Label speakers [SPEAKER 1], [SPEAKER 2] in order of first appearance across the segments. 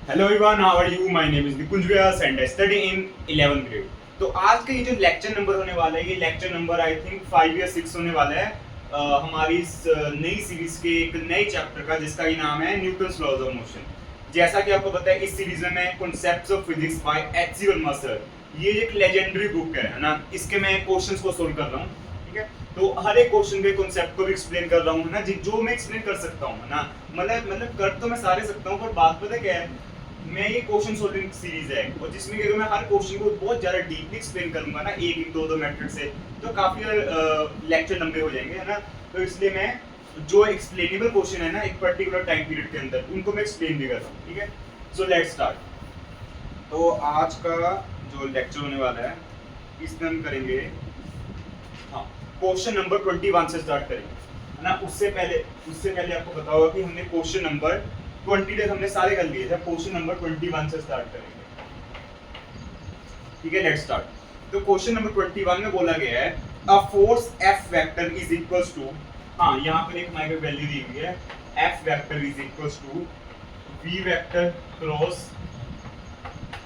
[SPEAKER 1] Hello everyone, how are you? My name is Nikunj Vyas and I study in 11th grade. तो आज का ये जो लेक्चर नंबर होने वाला है, ये लेक्चर नंबर आई थिंक 5 या 6 होने वाला है हमारी इस नई सीरीज के एक नए चैप्टर का, जिसका ये नाम है न्यूटन्स लॉज ऑफ मोशन। जैसा कि आपको पता है, इस सीरीज में मैं concepts of physics by HC. Verma sir, ये एक लेजेंडरी बुक है ना, इसके मैं क्वेश्चंस को सोल्व कर रहा हूँ। ठीक है, तो हर एक क्वेश्चन के कॉन्सेप्ट को भी एक्सप्लेन कर रहा हूँ ना, जो मैं एक्सप्लेन कर सकता हूँ ना। मतलब कर तो मैं सारे सकता हूँ, पर बात पता क्या है, मैं ये क्वेश्चन सोल्विंग सीरीज है और जिसमें कि मैं हर क्वेश्चन को बहुत ज्यादा डीपली एक्सप्लेन करूंगा ना, एक एक दो दो मेथड से, तो काफी लेक्चर लंबे हो जाएंगे, है ना। तो इसलिए मैं जो एक्सप्लेनेबल क्वेश्चन है ना एक पर्टिकुलर टाइम पीरियड के अंदर, उनको मैं एक्सप्लेन भी कर रहा हूँ। ठीक है, सो लेट्स स्टार्ट। तो आज का जो लेक्चर होने वाला है, इसमें हम करेंगे, हाँ, क्वेश्चन नंबर 21 से स्टार्ट करेंगे, है ना। उससे पहले आपको पता होगा कि हमने क्वेश्चन नंबर 20 तक हमने सारे कर लिए थे। क्वेश्चन नंबर 21 से स्टार्ट करेंगे। ठीक है, लेट्स स्टार्ट। तो क्वेश्चन नंबर 21 में बोला गया है a force F vector is equals to, हाँ, यहाँ पर एक हमारे वैल्यू दी हुई है, F vector is equals to V vector cross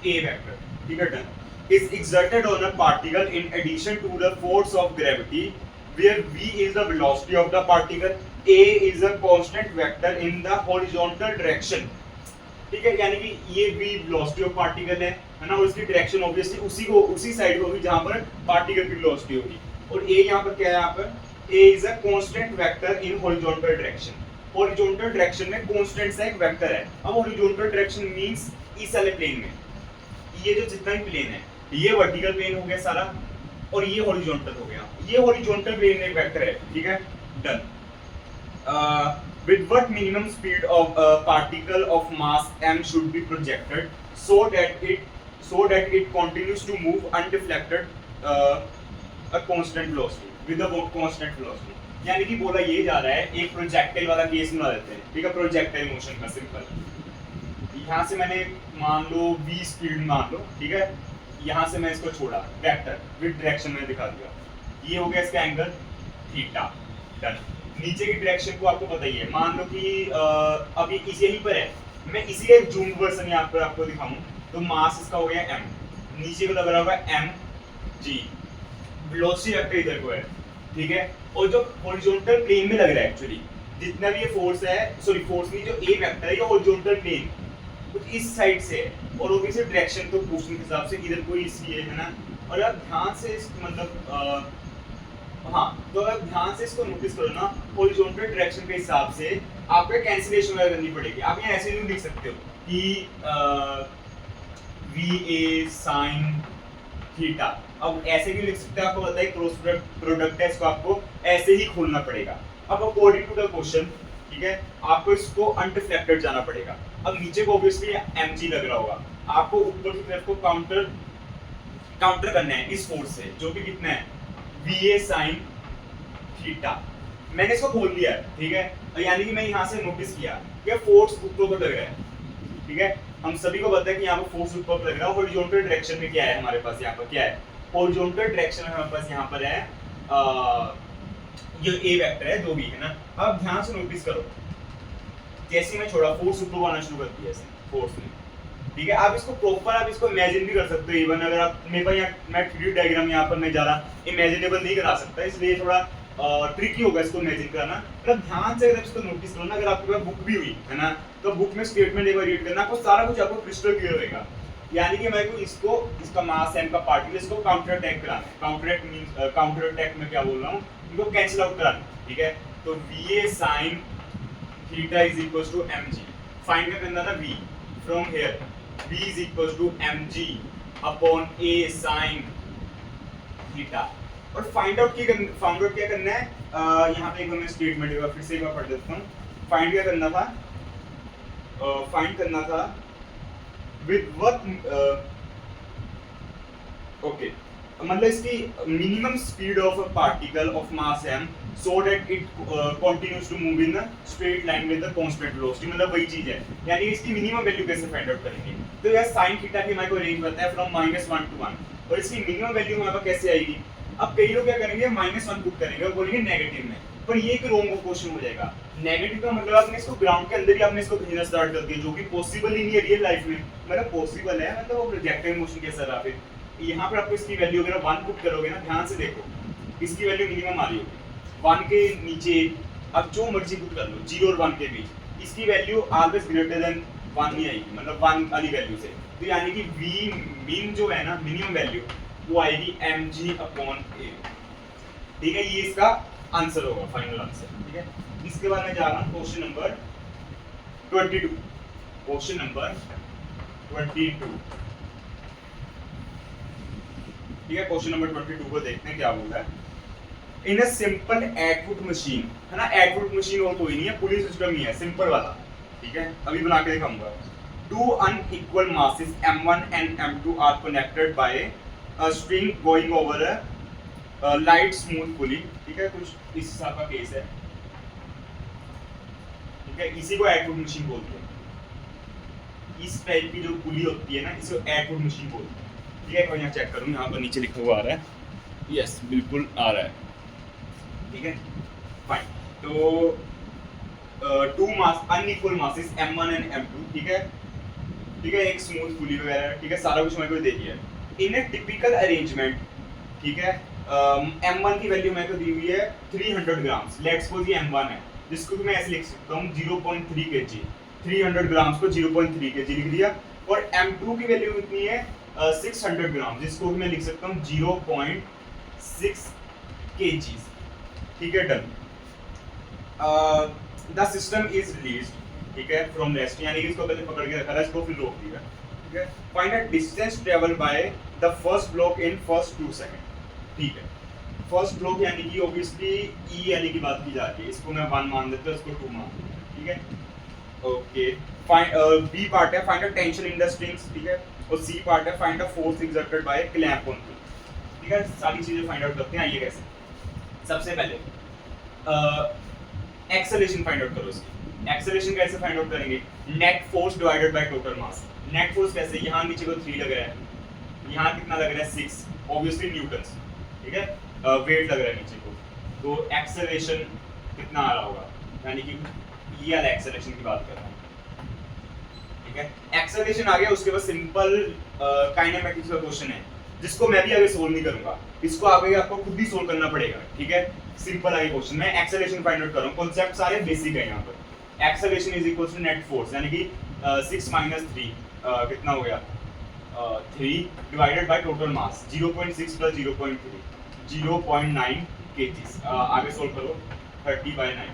[SPEAKER 1] A vector. ठीक है, done. is exerted on a particle in addition to the force of gravity, where v is the velocity of the particle, a is a constant vector in the horizontal direction। ठीक है, यानी कि ये v velocity of particle है ना, और इसकी direction obviously उसी साइड होगी जहां पर पार्टिकल की वेलोसिटी होगी। और a यहाँ पर क्या है, यहाँ पर a is a constant vector in horizontal direction। horizontal direction में constant सा एक वेक्टर है। अब horizontal direction means इस वाले प्लेन में, ये जो जितना भी प्लेन है, ये वर्टिकल प्लेन हो गया सारा, और ये हॉरिजॉन्टल हो गया। ये हॉरिजॉन्टल प्लेन में एक वेक्टर है। ठीक है, done. With what minimum speed of a particle of mass m should be projected so that it continues to move undeflected a constant velocity with a constant velocity। यानी कि बोला ये जा रहा है, एक प्रोजेक्टाइल वाला केस बना देते हैं। ठीक है, प्रोजेक्टाइल मोशन का सिंपल, यहाँ से मैंने मान लो v स्पीड मान लो, ठीक है, यहाँ से मैं इसको छोड़ा, वेक्टर विद डायरेक्शन में दिखा दिया, ये हो गया इसका एंगल थीटा। डन। नीचे की डायरेक्शन को आपको बताइए, मान लो कि अभी इसी यहीं पर है, मैं इसी का एक जूम वर्जन यहाँ पर आपको दिखाऊं, तो मास इसका हो गया m, नीचे को लग रहा होगा m g, वेलोसिटी वेक्टर इधर को है। ठीक है, और जो हॉरिजॉन्टल प्लेन में लग रहा है, एक्चुअली जितना भी ये फोर्स है, सॉरी फोर्स नहीं, जो a वेक्टर है, ये हॉरिजॉन्टल प्लेन कुछ इस साइड से है, और ऑब्वियसली डायरेक्शन तो क्वेश्चन के हिसाब से इधर कोई इसलिए है ना। और आप ध्यान से इस मतलब हाँ, तो अगर ध्यान से इसको नोटिस करो ना, हॉरिजॉन्टल डायरेक्शन के हिसाब से आपको कैंसिलेशन वगैरह करनी पड़ेगी। आप यहाँ ऐसे नहीं लिख सकते हो कि वी ए साइन थीटा, अब ऐसे भी लिख सकते हैं। आपको पता है क्रॉस प्रोडक्ट है, इसको आपको ऐसे ही खोलना पड़ेगा। अब अकॉर्डिंग टू द क्वेश्चन, ठीक है, आपको इसको अनडिफ्लेक्टेड जाना पड़ेगा। अब नीचे को ऑब्वियसली mg लग रहा होगा, आपको ऊपर की तरफ को काउंटर करना है इस फोर्स से, जो कि कितना है va sin थीटा। मैंने इसको खोल लिया है। ठीक है, यानी कि मैं यहाँ से नोटिस किया कि फोर्स ऊपर को लग रहा है। ठीक है, हम सभी को पता है कि यहाँ पर फोर्स ऊपर को लग रहा है। हॉरिजॉन्टल डायरेक्शन में क्या है हमारे पास, यहाँ पर क्या है, हॉरिजॉन्टल डायरेक्शन में हमारे पास यहाँ पर है ये a वेक्टर है, जो भी है ना। अब ध्यान से नोटिस करो, जैसे मैं छोड़ा फोर्स ऊपर आना शुरू कर दिया ऐसे फोर्स ने। ठीक है, आप इसको प्रॉपर आप इसको इमेजिन भी कर सकते हो। इवन अगर आप मेरे पास यहाँ मैं 3D डायग्राम यहाँ पर मैं ज़्यादा इमेजिनेबल नहीं करा सकता, इसलिए थोड़ा ट्रिकी होगा इसको इमेजिन करना। मतलब ध्यान से अगर इसको नोटिस करो ना, अगर आपके पास बुक भी हुई है ना, तो बुक में स्टेटमेंट एक बार रीड करना, आपको सारा कुछ आपको क्रिस्टल क्लियर रहेगा। यानी कि मेरे को इसको, इसका मास m का पार्टिकल, इसको काउंटर अटैक कराना है। काउंटर अटैक में क्या बोल रहा हूँ, इनको कैंसिल आउट कराना है। ठीक है, तो va sin theta is equals to mg, find करना था v from here, v is equals to mg upon a sin theta. और फाइंड आउट क्या करना है, यहाँ पे एक मैं स्टेटमेंट एक बार फिर से एक बार पढ़ देता हूँ। फाइंड क्या करना था, फाइंड करना था विद व्हाट, ओके, मतलब इसकी minimum speed of a particle of mass m so that it continues to move in a straight line with a constant velocity। मतलब वही चीज है, यानी इसकी मिनिमम वैल्यू कैसे फाइंड आउट करेंगे। तो यार sin थीटा की हमारे को रेंज पता है फ्रॉम -1 to 1, और इसकी मिनिमम वैल्यू हमारे पास कैसे आएगी। अब कई लोग क्या करेंगे, -1 पुट करेंगे और बोलेंगे नेगेटिव में, पर ये एक रॉन्ग क्वेश्चन हो जाएगा। नेगेटिव का मतलब आपने इसको ग्राउंड के अंदर ही आपने इसको भेजना स्टार्ट कर दिया, जो कि पॉसिबल ही नहीं है रियल लाइफ में। मतलब पॉसिबल है, मतलब वो प्रोजेक्टाइल मोशन कैसा रहा। फिर यहाँ पर आपको इसकी वैल्यू अगर 1 पुट करोगे ना, ध्यान से देखो, इसकी वैल्यू मिनिमम आ रही होगी 1 के नीचे, अब जो मर्जी पुट कर लो 0 और 1 के बीच, इसकी वैल्यू ऑलवेज ग्रेटर देन 1 ही आएगी, मतलब 1 वाली वैल्यू से। तो यानी कि v मीन जो है ना, मिनिमम वैल्यू, वो आएगी mg/a। ठीक है, ये इसका आंसर होगा, फाइनल आंसर। ठीक है, इसके बाद मैं जा रहा हूँ क्वेश्चन नंबर 22। Question number 22। ठीक है, क्वेश्चन नंबर 22 को देखते हैं क्या बोल रहा है। इन अ सिंपल 8 फुट मशीन, है ना, 8 फुट मशीन और कोई नहीं है, पुलिस सिस्टम ही है, सिंपल वाला। ठीक है, अभी बना के दिखाऊंगा। Two unequal masses m1 and m2 are connected by a string going over a light smooth pulley। ठीक है, कुछ इस हिसाब का केस है। ठीक है, इसी को 8 फुट मशीन बोलते हैं। इस टाइप की जो पुली होती है ना, इसको 8 फुट मशीन बोलते हैं। ठीक है, मैं यहाँ चेक करूँ, यहाँ पर नीचे लिखा हुआ आ रहा है। यस, बिल्कुल आ रहा है। ठीक है, फाइन। तो two mass unequal masses m1 and m2। ठीक है, ठीक है, एक स्मूथ पुली वगैरह, ठीक है, सारा कुछ मेरे को दे दिया है। इन ए टिपिकल अरेंजमेंट, ठीक है, m1 की वैल्यू मेरे को दी हुई है 300 ग्राम्स। लेट्स सपोज ये m1 है, जिसको भी मैं ऐसे लिख सकता हूँ 0.3 kg। 300 ग्राम्स को 0.3 kg लिख दिया। और m2 की वैल्यू कितनी है 600 ग्राम, जिसको भी मैं लिख सकता हूँ 0.6 kg। ठीक है, done. The system is released, ठीक है, फ्रॉम रेस्ट, यानी कि इसको पहले पकड़ के रखा था, इसको फिर रोक दिया। ठीक है, find the distance travel by the first block in first 2 second. ठीक है, फर्स्ट ब्लॉक यानी कि ऑब्वियसली ई यानी की बात की जा रही है, इसको मैं 1 मान देता हूं, इसको 2 मान देता हूं। ठीक है, ओके। फाइंड बी पार्ट है find the tension in the strings. ठीक है, और सी पार्ट है find the force exerted by clamp on to. ठीक है, सारी चीजें फाइंड आउट करते हैं। आइए कैसे, सबसे पहले एक्सेलरेशन फाइंड आउट करो इसकी। एक्सेलरेशन कैसे फाइंड आउट करेंगे, net force divided by total mass. Net force कैसे, यहाँ नीचे को 3 लग रहा है, यहाँ कितना लग रहा है 6, ऑब्वियसली न्यूटन्स। ठीक है, वेट लग रहा है नीचे को, तो एक्सेलरेशन कितना आ रहा होगा, यानी कि ये वाला एक्सेलरेशन की बात कर रहा हूँ। ठीक है, एक्सेलरेशन आ गया। उसके बाद सिंपल काइनेमेटिक्स का क्वेश्चन है, जिसको मैं भी आगे सोल्व नहीं करूंगा, इसको आगे आपको खुद भी सोल्व करना पड़ेगा। ठीक है, सिंपल आगे क्वेश्चन, मैं एक्सेलरेशन फाइंड आउट कर रहा हूँ, कॉन्सेप्ट सारे बेसिक है यहाँ पर। Acceleration is equal to net force, यानी कि 6 माइनस 3 कितना हो गया 3 divided by total mass 0.6 plus 0.3 0.9 kgs। आगे सोल्व करो, 30/9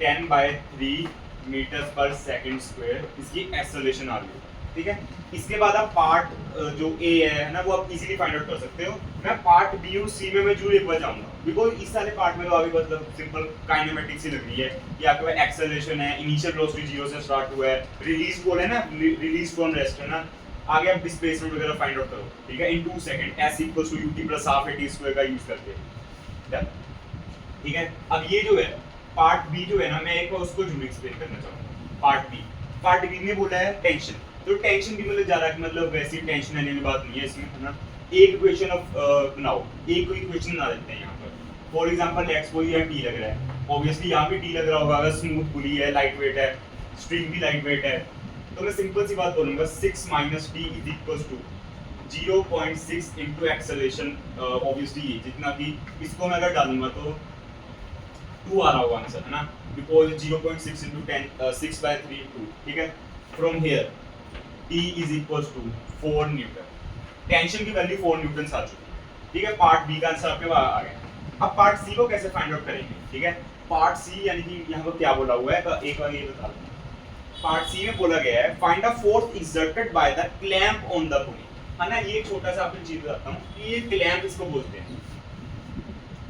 [SPEAKER 1] 10/3 मीटर्स पर सेकंड स्क्वायर इसकी एक्सेलरेशन आ रही है। ठीक है, इसके बाद आप पार्ट जो ए है ना, वो आप इजीली फाइंड आउट कर सकते हो। मैं पार्ट बी और सी में मैं जरूर एक बार जाऊंगा, बिकॉज इस सारे पार्ट में तो अभी मतलब सिंपल काइनेमेटिक्स ही लग रही है। ये आपके पास एक्सेलरेशन है, इनिशियल वेलोसिटी 0 से स्टार्ट हुआ है, रिलीज बोल है ना, रिलीज फ्रॉम रेस्ट है ना, आगे आप डिस्प्लेसमेंट वगैरह फाइंड आउट करो। ठीक है, इन 2 सेकंड s = ut + ½ at² का यूज करके। डन। ठीक है, अब ये जो है पार्ट बी जो है ना, मैं एक बार उसको जरूर एक्सप्लेन करना चाहूंगा। पार्ट बी में बोला है टेंशन, तो टेंशन की मतलब ज्यादा मतलब वैसी टेंशन लेने की बात नहीं है इसमें, है ना। एक इक्वेशन ऑफ बनाओ, एक कोई इक्वेशन बना देते हैं यहाँ पर। फॉर एग्जांपल लेट्स सपोज यहाँ टी लग रहा है, ऑब्वियसली यहाँ भी टी लग रहा होगा, अगर स्मूथ पुली है, लाइट वेट है, स्ट्रिंग भी लाइट वेट है, तो मैं सिंपल सी बात बोलूंगा 6 minus T is equal to 0.6 into acceleration. Obviously ये जितना कि इसको मैं अगर डालूंगा तो 2 आ रहा होगा आंसर, है ना, बिकॉज 0.6 इंटू 6/3 2। ठीक है, from here T is equal to 4 newton. Tension की वैल्यू 4 न्यूटन आ चुकी है। ठीक है, पार्ट बी का आंसर आपके पास आ गया। अब पार्ट सी को कैसे फाइंड आउट करेंगे। ठीक है, पार्ट सी यानी कि यहाँ पर क्या बोला हुआ है, तो एक बार ये बता दूं। पार्ट सी में बोला गया है find the force exerted by the clamp on the पुली, है ना। ये छोटा सा आपको चीज बताता हूँ, ये क्लैंप इसको बोलते हैं।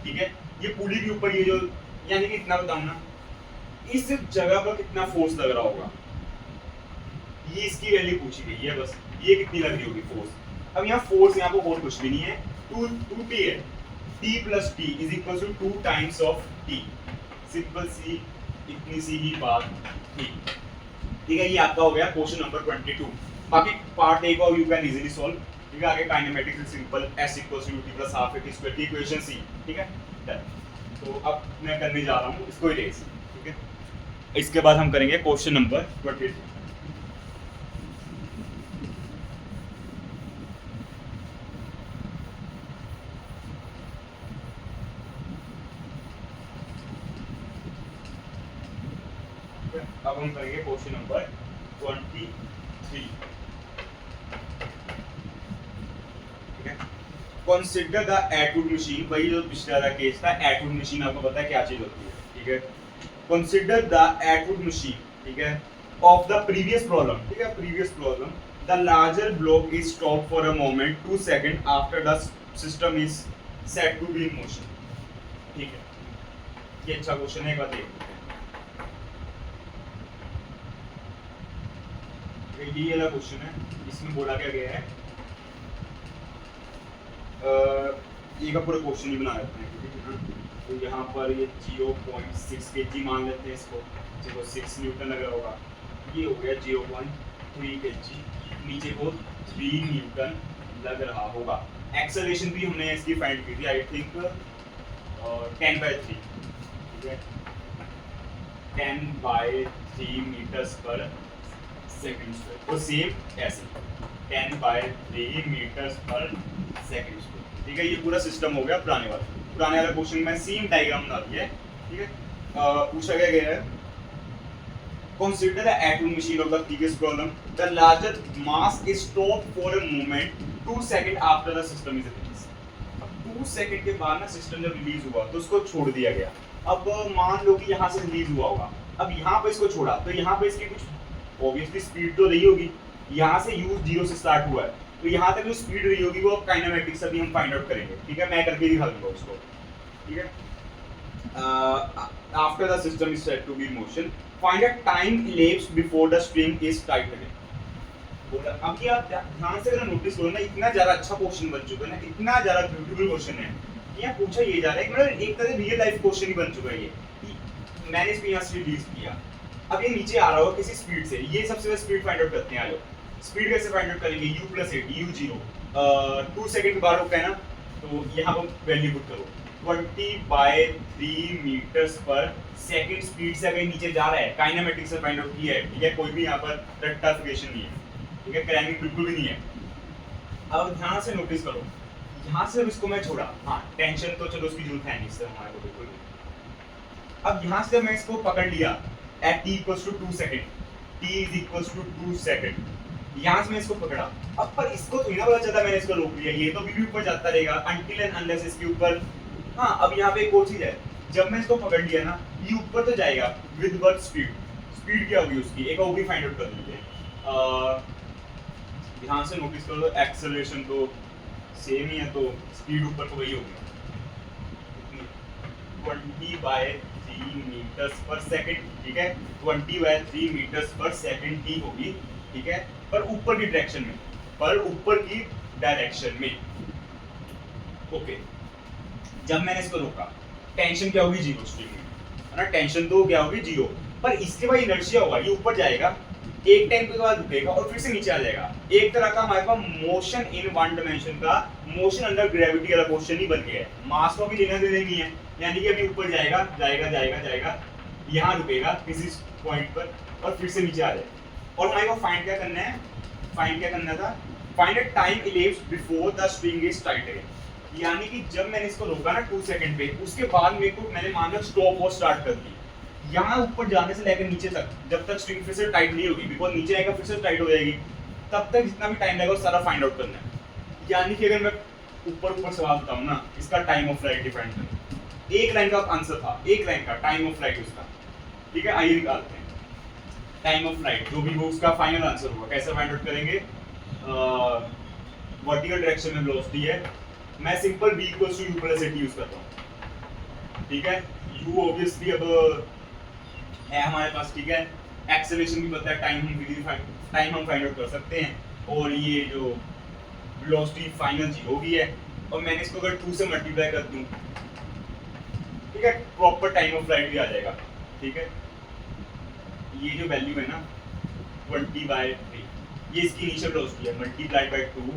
[SPEAKER 1] ठीक है, ये पुली के ऊपर ये जो, यानी कि इतना बताऊं ना, इस जगह पर कितना फोर्स लग रहा होगा, ये इसकी वैल्यू पूछी गई है बस, ये कितनी लग रही होगी फोर्स। अब यहाँ फोर्स यहाँ पर और कुछ भी नहीं है, 2t है, t plus t is equal to 2 times of t। Simple सी इतनी सी ही बात थी। ठीक है, ये आपका हो गया क्वेश्चन नंबर 22। बाकी पार्ट ए को यू कैन इजीली सॉल्व, ठीक है, आगे kinematics is simple, s equals to t plus half a t square की इक्वेशन सी, ठीक है डन। तो अब मैं करने जा रहा हूँ इसको इरेज, ठीक है। इसके बाद हम करेंगे क्वेश्चन नंबर 23। अब हम करेंगे क्वेश्चन नंबर 23, ठीक है। कंसीडर द एटवुड मशीन, वही जो पिछला वाला केस था, एटवुड मशीन आपको पता है क्या चीज होती है, ठीक है। कंसीडर द एटवुड मशीन, ठीक है, ऑफ द प्रीवियस प्रॉब्लम, ठीक है, previous problem, the larger block is stop for a moment 2 second after the system is set to be in motion, ठीक है। ये अच्छा क्वेश्चन है, एक बात देखते हैं। ये वाला क्वेश्चन है, इसमें बोला क्या गया है, ये का पूरा क्वेश्चन ही बना लेते हैं, ठीक है ना। तो यहाँ पर ये 0.6 kg मान लेते हैं इसको, 6 न्यूटन लग रहा होगा, ये हो गया 0.3 kg, नीचे को 3 न्यूटन लग रहा होगा। एक्सेलरेशन भी हमने इसकी फाइंड की थी, आई थिंक 10/3, ठीक है, 10/3 मीटर्स पर सेकंड स्क्वायर, और सेम ऐसे 10/3 मीटर्स पर सेकंड स्क्वायर, ठीक है। ये पूरा सिस्टम हो गया पुराने वाला क्वेश्चन में सेम डायग्राम बना दिया है, ठीक है। पूछा गया है consider the atom machine of the previous problem, the larger mass is stopped for a moment 2 second after the system is released। अब 2 सेकंड के बाद ना सिस्टम जब रिलीज हुआ तो उसको छोड़ दिया गया। अब मान लो कि यहाँ से रिलीज हुआ होगा, अब यहाँ पे इसको छोड़ा तो यहाँ पे इसकी कुछ ऑब्वियसली स्पीड तो रही होगी, यहाँ से u 0 से स्टार्ट हुआ है, तो यहाँ तक जो स्पीड रही होगी वो काइनेमेटिक्स अभी हम फाइंड आउट करेंगे, ठीक है। मैं करके दिखा दूंगा उसको, ठीक है। After the system is set to be in motion, find a time elapsed before the string is tight again. बोला अब ये आप ध्यान से अगर नोटिस करो ना, इतना ज्यादा अच्छा क्वेश्चन बन चुका है ना, इतना ज्यादा ब्यूटीफुल क्वेश्चन है। यहाँ पूछा ये जा रहा है, मतलब एक तरह से रियल लाइफ क्वेश्चन ही बन चुका है ये, कि मैंने इसको यहाँ से रिलीज किया, अब ये नीचे आ रहा होगा किसी स्पीड से, ये सबसे पहले स्पीड फाइंड आउट करते हैं। आ जाओ, स्पीड कैसे फाइंड आउट करेंगे, u + 8 u 0, 2 सेकंड के बाद रुका है ना, तो यहाँ पर वैल्यू पुट करो 20/3 मीटर्स पर सेकंड स्पीड से अगर नीचे जा रहा है, काइनेमेटिक्स से फाइंड आउट किया है, ठीक है। कोई भी यहाँ पर रट्टाफिकेशन नहीं है, ठीक है, क्रैमिंग बिल्कुल भी नहीं है। अब ध्यान से नोटिस करो, यहाँ से इसको मैं छोड़ा, हाँ टेंशन तो चलो उसकी जरूरत है नहीं इससे हमारे को बिल्कुल भी। अब यहाँ से मैं इसको पकड़ लिया at t = 2 second, t = 2 second, यहाँ से मैं इसको पकड़ा। अब पर इसको तो ना पता चलता मैंने इसको रोक लिया, ये तो भी ऊपर जाता रहेगा until and unless इसके ऊपर। हाँ अब यहाँ पे एक और चीज है, जब मैं इसको पकड़ लिया ना, ये ऊपर तो जाएगा विद व्हाट स्पीड, स्पीड क्या होगी उसकी, एक वो भी फाइंड आउट कर लीजिए। ध्यान से नोटिस कर लो, एक्सेलरेशन तो सेम ही है, तो स्पीड ऊपर तो वही होगी 20/3 मीटर्स पर सेकंड, ठीक है, 20/3 मीटर्स पर सेकंड ही होगी, ठीक है, पर ऊपर की डायरेक्शन में, पर ऊपर की डायरेक्शन में। ओके, जब मैंने इसको रोका, टेंशन क्या होगी, 0 स्ट्रिंग में, है ना, टेंशन तो क्या होगी 0, पर इसके बाद इनर्शिया होगा, ये ऊपर जाएगा, एक टाइम के बाद रुकेगा और फिर से नीचे आ जाएगा। एक तरह का हमारे पास मोशन इन वन डायमेंशन का मोशन अंडर ग्रेविटी वाला क्वेश्चन ही बन गया है। मास को भी लेना देना नहीं है, यानी कि अभी ऊपर जाएगा जाएगा जाएगा जाएगा, यहाँ रुकेगा किसी पॉइंट पर और फिर से नीचे आ जाएगा। और हमारे को फाइंड क्या करना है, फाइंड क्या करना था, find a time elapsed before the string is tight, यानी कि जब मैंने इसको रोका ना 2 सेकंड पे, उसके बाद मेरे को मैंने मान लो स्टॉप वॉच स्टार्ट कर दी, यहाँ ऊपर जाने से लेकर नीचे तक, जब तक स्ट्रिंग फिर से टाइट नहीं होगी, बिकॉज नीचे आएगा फिर से टाइट हो जाएगी, तब तक जितना भी टाइम लगेगा सारा फाइंड आउट करना है। यानी कि अगर मैं ऊपर सवाल बताऊँ ना, इसका टाइम ऑफ फ्लाइट डिफाइन करना, एक लाइन का आंसर था, एक लाइन का टाइम ऑफ फ्लाइट उसका, ठीक है। आइए निकालते हैं टाइम ऑफ फ्लाइट, जो भी वो उसका फाइनल आंसर होगा। कैसे फाइंड आउट करेंगे, वर्टिकल डायरेक्शन में वेलोसिटी है, मैं सिंपल v = u + 8 यूज करता हूँ, ठीक है। u ऑब्वियसली अब है हमारे पास, ठीक है, एक्सेलरेशन भी पता है, टाइम हम फाइंड आउट कर सकते हैं, और ये जो वेलोसिटी फाइनल 0 भी है, और मैंने इसको अगर 2 से मल्टीप्लाई कर दूं, ठीक है, प्रॉपर टाइम ऑफ फ्लाइट भी आ जाएगा, ठीक है। ये जो वैल्यू है ना 20/3, ये इसकी इनिशियल वेलोसिटी है, multiplied by 2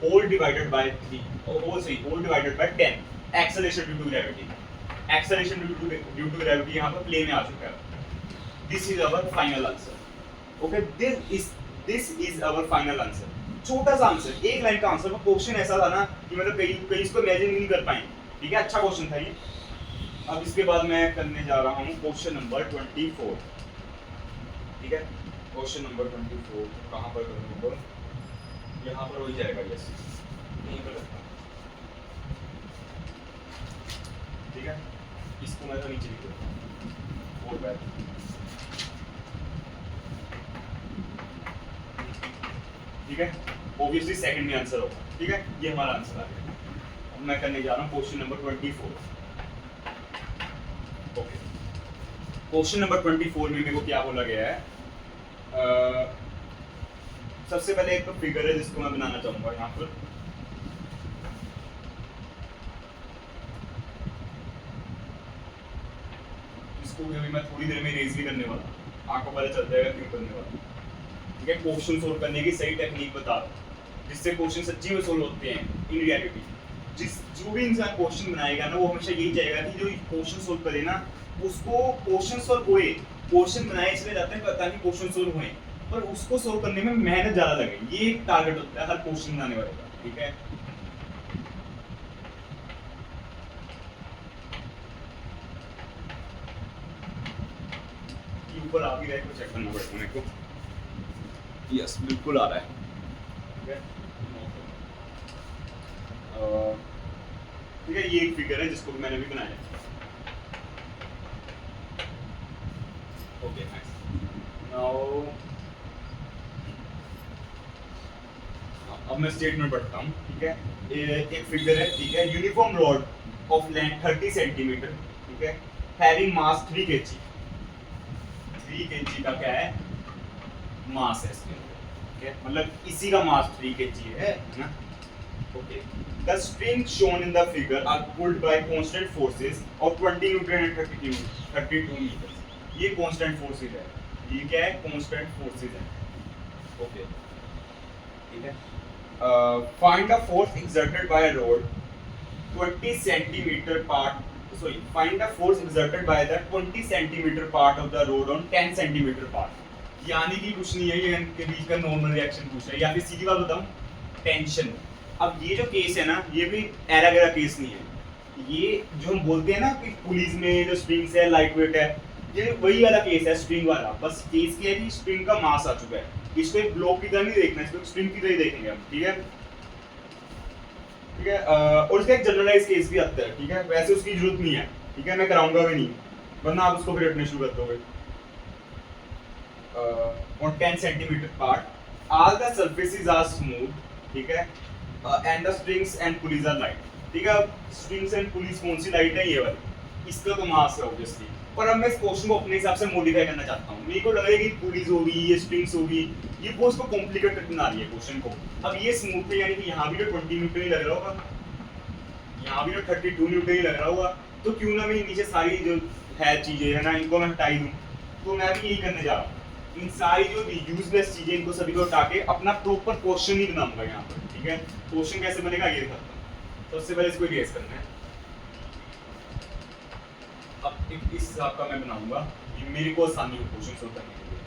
[SPEAKER 1] whole divided by 3 whole divided by 10 acceleration due to gravity. Acceleration due to gravity यहाँ पर प्ले में आ चुका है। This is our final answer. Okay, this is our final answer. छोटा सा आंसर, एक लाइन का आंसर। क्वेश्चन ऐसा था ना कि मतलब कई इसको इमेजिन नहीं कर पाए। ठीक है, अच्छा क्वेश्चन था ये। अब इसके बाद मैं करने जा रहा हूँ क्वेश्चन नंबर 24। ठीक है, क्वेश्चन नंबर 24 कहाँ पर करूँगा? यहाँ पर हो जाएगा, यस यहीं पर रखता हूँ। ठीक है, इसको मैं तो नीचे लिख देता हूँ। ठीक है, ऑब्वियसली सेकंड में आंसर होगा। ठीक है, ये हमारा आंसर आ गया। अब मैं करने जा रहा हूँ question number 24। Okay, question number 24 में मेरे को क्या बोला गया है? सबसे पहले एक तो फिगर है जिसको मैं बनाना चाहूंगा यहाँ पर। इसको भी मैं थोड़ी देर में रेज भी करने वाला, आपको पता चल जाएगा क्यों करने वाला। ठीक है, क्वेश्चन सोल्व करने की सही टेक्निक बता रहा हूँ, जिससे क्वेश्चन सच्ची में सोल्व होते हैं इन रियलिटी। जो भी इंसान क्वेश्चन बनाएगा ना, वो हमेशा यही चाहेगा कि जो क्वेश्चन सोल्व करे ना, उसको क्वेश्चन सोल्व होए। क्वेश्चन बनाए इसलिए जाते हैं ताकि क्वेश्चन सोल्व होए, पर उसको सोल्व करने में मेहनत ज्यादा लगे। ये एक टारगेट होता है हर क्वेश्चन बनाने वाले का। ठीक है, ऊपर आ भी रहा है तो चेक करना पड़ेगा मेरे को। यस, बिल्कुल आ रहा है। ठीक है, ठीक है, ये एक फिगर है जिसको मैंने भी बनाया। Okay, nice. नाउ अब मैं स्टेटमेंट पढ़ता हूँ। ठीक है, एक फिगर है। ठीक है, uniform rod of length 30 centimetre. ठीक है, हैविंग मास 3 kg। 3 kg का क्या है? मास है इसके अंदर। ठीक है, मतलब इसी का मास 3 kg है ना। Okay, the string shown in the figure are pulled by constant forces of 20 newton and 32 metre. ये कांस्टेंट फोर्सेस है। ये क्या है? कांस्टेंट फोर्सेस है। ओके, ठीक है। Find the force exerted by a rod 20 centimeter part. Sorry, find the force exerted by the 20 centimeter part of the rod on 10 centimeter part. यानी कि कुछ नहीं है, ये इनके बीच का नॉर्मल रिएक्शन पूछ रहा है, या फिर सीधी बात बताऊं, टेंशन। अब ये जो केस है ना, ये भी एरा गैरा केस नहीं है। ये जो हम बोलते हैं ना कि पुलिस में जो स्प्रिंग्स है लाइट वेट है, ये वही वाला केस है, स्प्रिंग वाला। बस केस क्या है कि स्प्रिंग का मास आ चुका है। इसको एक ब्लॉक की तरह नहीं देखना, इसको स्प्रिंग की तरह ही देखेंगे हम। ठीक है, ठीक है। और इसका एक जनरलाइज केस भी आता है। ठीक है, वैसे उसकी जरूरत नहीं है। ठीक है, मैं कराऊंगा भी नहीं, वरना आप उसको फिर रटने शुरू कर दोगे। on 10 centimeter part, all the surfaces are smooth. ठीक है, and the springs and pulleys are light. ठीक है, springs and pulleys कौन सी लाइट है? ये वाली। इसका तो मास है ऑब्वियसली। पर अब मैं इस क्वेश्चन को अपने हिसाब से मॉडिफाई करना चाहता हूँ। मेरे को लग रहा है कि पुलिस होगी, ये स्प्रिंग्स होगी, ये बहुत को कॉम्प्लिकेटेड बना रही है क्वेश्चन को। अब ये स्मूथ है, यानी कि यहाँ भी तो 20 न्यूटन ही लग रहा होगा, यहाँ भी तो 32 न्यूटन ही लग रहा होगा। तो क्यों ना मैं नीचे सारी जो है चीजें है ना, इनको मैं हटा ही दूँ। तो मैं भी यही करने जा रहा हूँ। इन सारी जो यूजलेस चीजें, इनको सभी को हटा के अपना प्रॉपर क्वेश्चन ही बनाऊंगा यहाँ पर। ठीक है, क्वेश्चन कैसे बनेगा ये दिखाता हूँ। सबसे पहले इसको इरेज करना है। अब इस हिसाब का मैं बनाऊंगा, मेरे को आसानी हो क्वेश्चन सोल्व करने के लिए।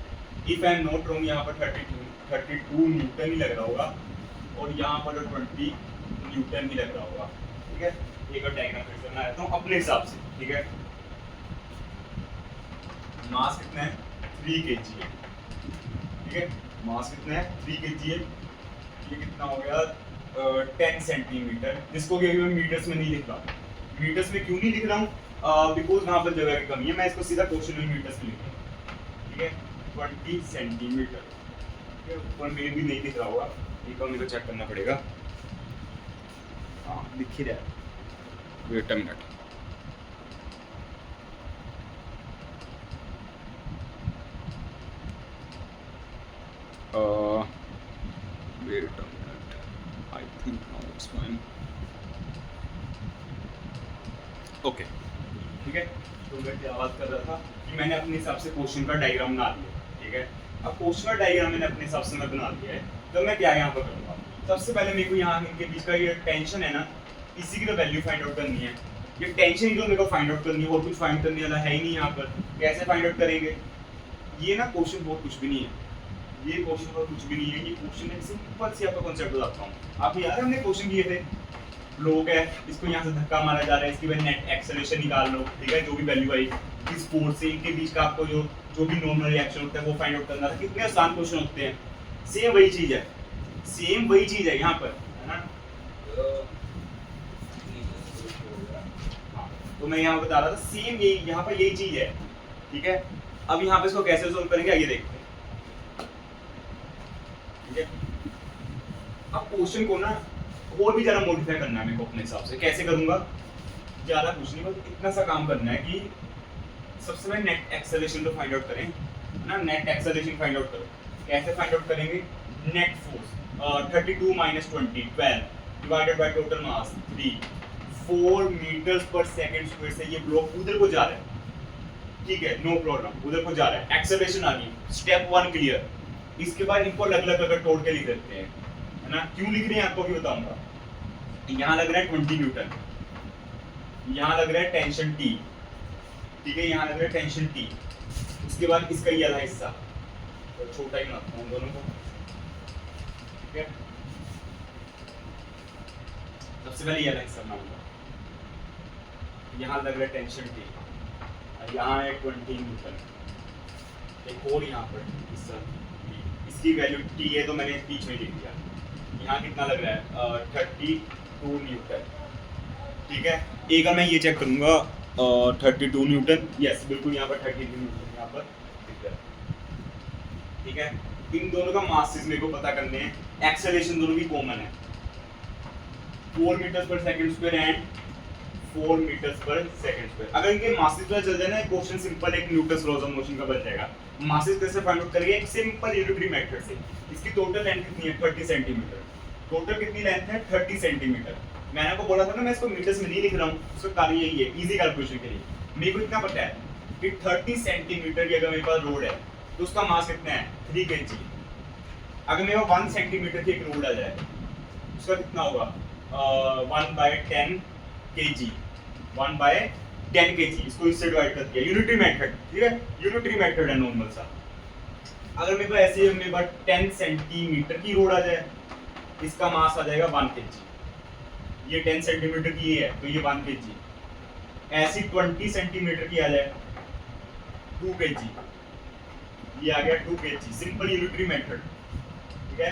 [SPEAKER 1] If I am not wrong, यहाँ पर 32 न्यूटन ही लग रहा होगा, और यहाँ पर 20 न्यूटन ही लग रहा होगा। ठीक है, एक और डायग्राम फिर करना है तो अपने हिसाब से। ठीक है, मास कितना है? 3 kg है। ठीक है, मास कितना है? 3 kg है। ये कितना हो गया? 10 सेंटीमीटर, जिसको कि मैं मीटर्स में नहीं लिख रहा हूँ। मीटर्स में क्यों नहीं लिख रहा हूँ? बिकॉज वहाँ पर जगह की कमी है। मैं इसको सीधा क्वेश्चन में मीटर्स में लिख रहा हूँ। ठीक है, 20 सेंटीमीटर। ठीक है, ऊपर में भी नहीं दिख रहा होगा, एक बार मेरे को चेक करना पड़ेगा। हाँ, दिख ही रहा है। Wait a minute. Wait a minute. I think now it's fine. Okay. ठीक है, तो मैं क्या बात कर रहा था कि मैंने अपने हिसाब से क्वेश्चन का डायग्राम बना लिया। ठीक है, अब क्वेश्चन का डायग्राम मैंने अपने हिसाब से मैं बना लिया है, तो मैं क्या यहाँ पर करूँगा? सबसे पहले मेरे को यहाँ इनके बीच का ये टेंशन है ना, इसी की तो वैल्यू फाइंड आउट करनी है। ये टेंशन ही तो मेरे को फाइंड आउट करनी है, और कुछ फाइंड करने वाला है ही नहीं यहाँ पर। कैसे फाइंड आउट करेंगे? ये ना क्वेश्चन बहुत कुछ भी नहीं है, ये क्वेश्चन बहुत कुछ भी नहीं है। ये क्वेश्चन है सिंपल सी, आपका कॉन्सेप्ट बताता हूँ। आपको याद है हमने क्वेश्चन किए थे, लोग है इसको यहाँ से धक्का मारा जा रहा है, इसकी वजह नेट एक्सेलरेशन निकाल लो, ठीक है, जो भी वैल्यू आई इस फोर्स से इनके बीच का आपको जो भी नॉर्मल रिएक्शन होता है वो फाइंड आउट करना था। कितने आसान क्वेश्चन होते हैं। सेम वही चीज है, सेम वही चीज है यहाँ पर, है ना। तो मैं यहाँ बता रहा था सेम यही, यहाँ पर यही चीज है, ठीक है। अब यहाँ पे इसको कैसे सोल्व करेंगे आइए देखते हैं, ठीक है। अब क्वेश्चन को ना और भी ज्यादा मॉडिफाई करना है मेरे को अपने हिसाब से। कैसे करूंगा? ज्यादा कुछ नहीं, बस इतना सा काम करना है कि सबसे पहले नेट एक्सेलरेशन तो फाइंड आउट करें, है ना। नेट एक्सेलरेशन फाइंड आउट करो। कैसे फाइंड आउट करेंगे? Net force 32 - 20 12 divided by total mass 3 4 metres per second square से ये ब्लॉक उधर को जा रहा है, ठीक है, नो प्रॉब्लम, उधर को जा रहा है। एक्सेलरेशन आ गई, स्टेप 1 क्लियर। इसके बाद इनको अलग अलग अगर तोड़ के लिख देते हैं, है ना। क्यों लिख रहे हैं आपको भी बताऊंगा। यहाँ लग रहा है 20 न्यूटन, यहाँ लग रहा है टेंशन T, ठीक है, यहाँ लग रहा है टेंशन T। उसके बाद इसका ये वाला हिस्सा तो छोटा ही बनाता हूँ दोनों को, ठीक है। सबसे पहले ये वाला हिस्सा बनाऊंगा, यहाँ लग रहा है टेंशन T, यहाँ है 20 न्यूटन। एक और यहाँ पर हिस्सा, इसकी वैल्यू T है तो मैंने बीच में लिख दिया। यहाँ कितना लग रहा है 32 न्यूटन, ठीक है। एक बार मैं ये चेक करूंगा 32 न्यूटन, यस बिल्कुल यहाँ पर 32 न्यूटन यहाँ पर दिख रहा है, ठीक है। इन दोनों का मासेस मेरे को पता करने हैं। एक्सेलरेशन दोनों की कॉमन है, 4 metres per second square and 4 metres per second square. अगर इनके मासेस पता चल जाए ना, क्वेश्चन सिंपल एक न्यूटन्स लॉज ऑफ मोशन का बन जाएगा। मासेस कैसे फाइंड आउट करेंगे? एक सिंपल यूनिटरी मेथड से। इसकी टोटल लेंथ कितनी है? 30 सेंटीमीटर। टोटल कितनी लेंथ है? 30 सेंटीमीटर। मैंने आपको बोला था ना मैं इसको मीटर्स में नहीं लिख रहा हूँ, उसका कारण यही है, इजी कैलकुलेशन के लिए। मेरे को इतना पता है कि 30 सेंटीमीटर की अगर मेरे पास रोड है तो उसका मास कितना है? 3 kg। अगर मेरे पास 1 सेंटीमीटर की एक रोड आ जाए उसका कितना होगा? 1/10 kg, 1/10 kg। इसको इससे डिवाइड कर दिया, यूनिटरी मेथड, ठीक है, यूनिटरी मेथड है नॉर्मल सा। अगर मेरे पास ऐसे मेरे पास 10 सेंटीमीटर की रोड आ जाए, इसका मास आ जाएगा 1 kg। ये 10 सेंटीमीटर की है तो ये 1 kg। ऐसी 20 सेंटीमीटर की आ जाए 2 kg, ये आ गया 2 kg। सिंपल यूनिटरी मेथड, ठीक है,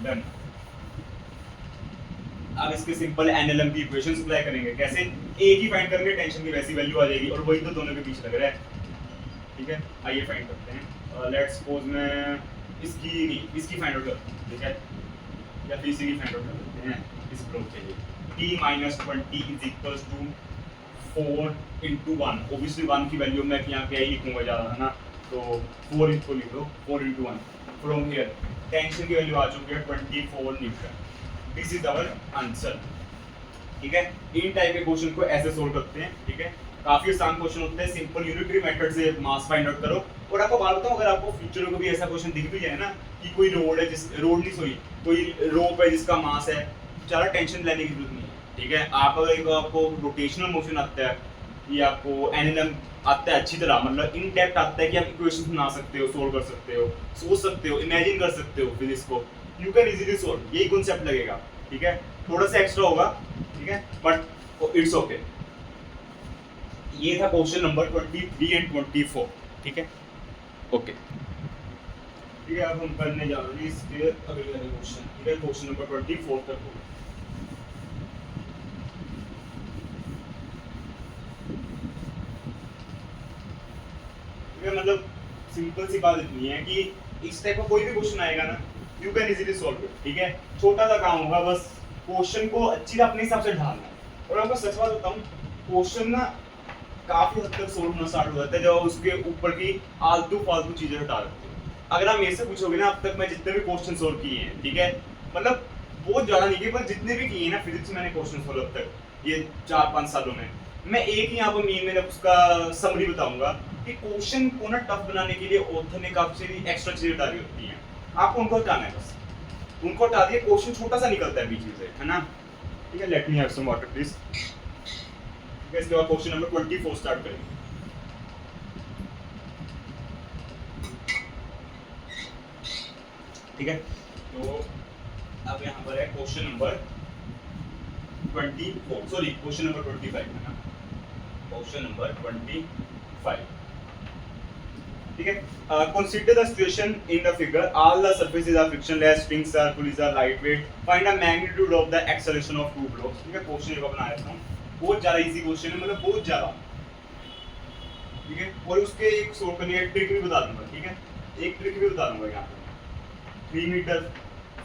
[SPEAKER 1] डन। अब इसके सिंपल एनएलएम की इक्वेशंस अप्लाई करेंगे। कैसे? एक ही फाइंड करेंगे, टेंशन की वैसी वैल्यू आ जाएगी, और वही तो दोनों के बीच लग रहा है, ठीक है। आइए फाइंड करते हैं। लेट्स सपोज मैं इसकी नहीं, इसकी फाइंड आउट करता हूँ, ठीक है, या फिर इसी की फाइंड आउट कर लेते हैं इस ब्लॉक के लिए। t - 20 is equals to 4 × 1। Obviously 1 की वैल्यू मैं यहाँ क्या ही लिखूंगा ज़्यादा, है ना, तो 4 इसको लिख लो, 4 × 1। फ्रॉम हियर टेंशन की वैल्यू आ चुकी है 24 newton. This is our answer, ठीक है। इन टाइप के क्वेश्चन को ऐसे सोल्व करते हैं, ठीक है। काफी आसान क्वेश्चन होते हैं, सिंपल यूनिटरी मेथड से मास फाइंड आउट करो। और आपको बात बताऊं, अगर आपको फ्यूचर में कभी ऐसा क्वेश्चन दिख भी जाए ना कि कोई रोड है, जिस रोड नहीं सॉरी कोई रोप है जिसका मास है, ज़्यादा टेंशन लेने की जरूरत नहीं है, ठीक है। आप अगर आपको रोटेशनल मोशन आता है, ये आपको एनएलएम आता है अच्छी तरह, मतलब इन डेप्थ आता है कि आप इक्वेशंस बना सकते हो, सोल्व कर सकते हो, सोच सकते हो, इमेजिन कर सकते हो फिजिक्स को, यू कैन इजीली सोल्व। यही कॉन्सेप्ट लगेगा, ठीक है। थोड़ा सा एक्स्ट्रा होगा, ठीक है, बट इट्स ओके। ये था क्वेश्चन नंबर 23 एंड 24, ठीक है, ओके। ठीक है, अब हम करने जा रहे हैं इसके अगले वाले क्वेश्चन, ठीक है, क्वेश्चन नंबर 24 तक होगा। मतलब सिंपल सी बात इतनी है कि इस टाइप का कोई भी क्वेश्चन आएगा ना, you can easily solve it, ठीक है। छोटा सा काम होगा, बस क्वेश्चन को अच्छी तरह अपने हिसाब से ढालना है। और आपको सच बात बताऊं, क्वेश्चन ना काफी हद तक सोल्व होना स्टार्ट हो जाता है जब उसके ऊपर की आलतू फालतू चीजें हटा देते हो। अगर आप मेरे से पूछोगे ना, अब तक मैं जितने भी क्वेश्चन सोल्व किए हैं, ठीक है, मतलब बहुत ज्यादा नहीं किए, पर जितने भी किए ना फिजिक्स मैंने क्वेश्चन सोल्व अब तक ये 4-5 सालों में, मैं एक ही यहाँ पर मेन में उसका समरी बताऊंगा कि क्वेश्चन को ना टफ बनाने के लिए ऑथर ने काफी सारी एक्स्ट्रा चीजें डाली होती हैं, आपको उनको हटाना है बस, उनको हटा दिए, क्वेश्चन छोटा सा निकलता है बीच में से, है ना। ठीक है, let me have some water please. ठीक है, इसके बाद क्वेश्चन नंबर 24 स्टार्ट करेंगे। ठीक है, तो अब यहाँ पर है question number 24, sorry question number 25 है ना, क्वेश्चन नंबर 25। ठीक है, consider the situation in the figure, all the surfaces are frictionless, springs are pulleys are lightweight, find the magnitude of the acceleration of two blocks। ठीक है, question एक बनाया था, बहुत ज्यादा इजी क्वेश्चन है, मतलब बहुत ज्यादा। ठीक है, और उसके एक सोल्व करने का ट्रिक भी बता दूंगा। ठीक है, एक ट्रिक भी बता दूंगा यहाँ पे, 3 मीटर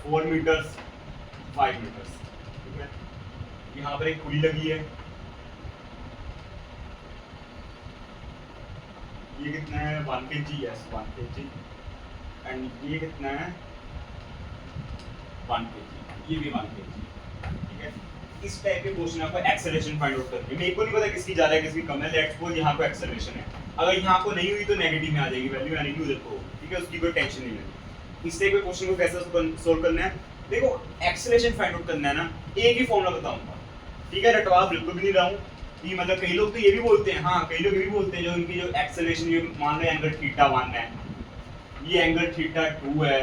[SPEAKER 1] 4 मीटर 5 मीटर। ठीक है, यहाँ पर एक पुली लगी है, ये कितना है 1 kg, यस 1 kg, एंड ये कितना है 1 kg, ये भी 1 kg। ठीक है, इस टाइप के क्वेश्चन आपको एक्सेलरेशन फाइंड आउट करनी है। मेरे को नहीं पता किसकी ज्यादा है किसकी कम है, लेट्स सपोज यहाँ को एक्सेलरेशन है, अगर यहाँ को नहीं हुई तो नेगेटिव में आ जाएगी वैल्यू, यानी कि उधर को। ठीक है, उसकी कोई टेंशन नहीं है। इस टाइप के क्वेश्चन को कैसे सोल्व करना है, देखो एक्सेलरेशन फाइंड आउट करना है ना, एक ही फॉर्मूला बताऊंगा। ठीक है, रटवा बिल्कुल भी नहीं रहा हूँ, कि मतलब कई लोग तो ये भी बोलते हैं, हाँ कई लोग ये भी बोलते हैं, जो इनकी जो एक्सेलरेशन, ये मान लो एंगल थीटा 1 है, ये एंगल थीटा 2 है,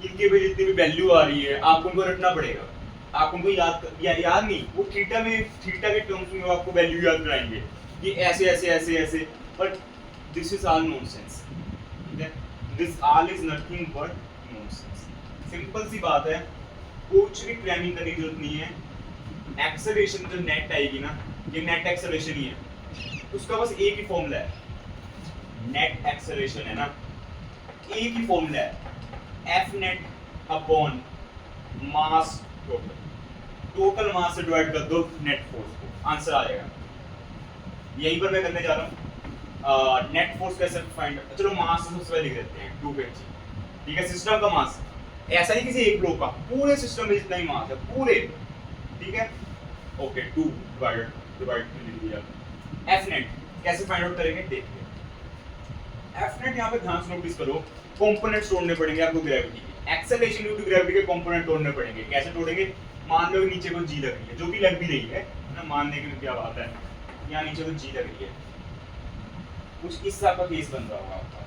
[SPEAKER 1] इनके भी जितनी भी वैल्यू आ रही है आपको उनको रटना पड़ेगा, आप उनको याद नहीं, वो थीटा के टर्म्स में आपको वैल्यू याद कराएंगे, ये ऐसे ऐसे ऐसे ऐसे, but this is all nonsense. ठीक है, this all is nothing but nonsense. Simple सी बात है, कुछ भी क्रैमिंग करने की जरूरत नहीं है। एक्सेलरेशन जो नेट आएगी ना, ये नेट एक्सेलरेशन ही है, उसका बस एक ही फॉर्मूला है, नेट एक्सेलरेशन है ना, एक ही फॉर्मूला है, F net upon mass total mass से डिवाइड कर दो नेट फोर्स को, आंसर आ जाएगा। यहीं पर मैं करने जा रहा हूँ। नेट फोर्स कैसे फाइंड, चलो मास सबसे पहले लिख देते हैं 2 kg। ठीक है, सिस्टम का मास, ऐसा नहीं किसी एक ब्लॉक का, पूरे सिस्टम में जितना ही मास है पूरे। ठीक है, ओके 2 डिवाइड लिख दिया। एफ नेट कैसे फाइंड आउट करेंगे देखिए। एफ नेट यहाँ पे ध्यान से नोटिस करो, कंपोनेंट्स तोड़ने पड़ेंगे आपको ग्रेविटी के, एक्सेलरेशन ड्यू टू ग्रेविटी के कंपोनेंट तोड़ने पड़ेंगे। कैसे तोड़ेंगे, मान लो नीचे को जी लग रही है, जो कि लग भी रही है ना, मानने के लिए क्या बात है, यहाँ नीचे को जी लग रही है, कुछ इस तरह का केस बन रहा होगा आपका।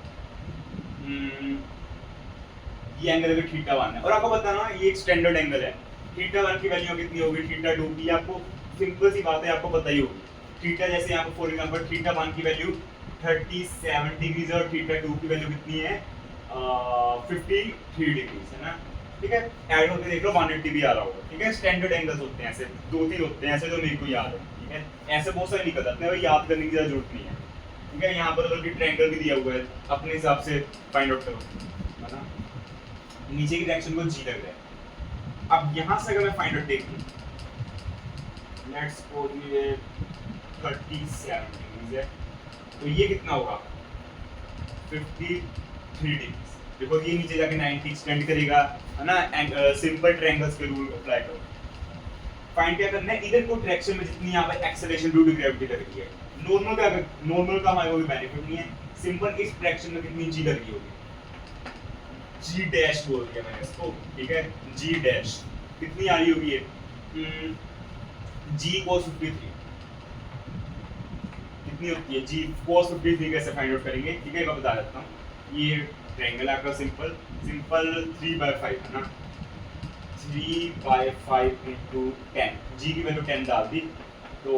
[SPEAKER 1] ये एंगल अगर थीटा 1 है, और आपको बताना ये एक स्टैंडर्ड एंगल है, थीटा 1 की वैल्यू कितनी होगी, थीटा 2 की, आपको सिंपल सी बात है आपको पता ही होगी। थीटा जैसे यहाँ पर फॉर एग्जांपल थीटा 1 की वैल्यू 37 डिग्रीज और थीटा 2 की वैल्यू कितनी है 53 डिग्रीज, है ना। ठीक है, ऐड होके देख लो 180 भी आ रहा होगा। ठीक है, स्टैंडर्ड एंगल्स होते हैं ऐसे 2-3 होते हैं ऐसे, जो मेरे को याद है। ठीक है, ऐसे बहुत सारे निकल जाते हैं, भाई याद करने की ज़्यादा जरूरत नहीं है। ठीक है, यहाँ पर बल्कि ट्रायंगल भी दिया हुआ है, अपने हिसाब से फाइंड आउट करो, है ना। नीचे की डायरेक्शन को जी लग रहा है। अब यहाँ से अगर मैं फाइंड आउट देखूँ, लेट्स सपोज ये 37 डिग्रीज है, तो ये कितना होगा 53 डिग्रीज। देखो ये नीचे जाके 90 एक्सटेंड करेगा, है ना। सिंपल ट्रायंगल्स के रूल अप्लाई करो। फाइंड क्या करना है, इधर को डायरेक्शन में जितनी यहाँ पर एक्सेलरेशन ड्यू टू ग्रेविटी लग रही है, नॉर्मल का हमारे को बेनिफिट नहीं है, सिंपल इस डायरेक्शन में कितनी जी लग रही होगी, जी डैश बोल दिया मैंने इसको। ठीक है, जी डैश कितनी आ रही होगी ये, जी cos 53 कितनी होती है, जी cos 53 कैसे फाइंड आउट करेंगे। ठीक है, मैं बता देता हूँ। ये ट्रायंगल आपका सिंपल 3/5 है ना, 3/5 into 10, जी की वैल्यू 10 डाल दी तो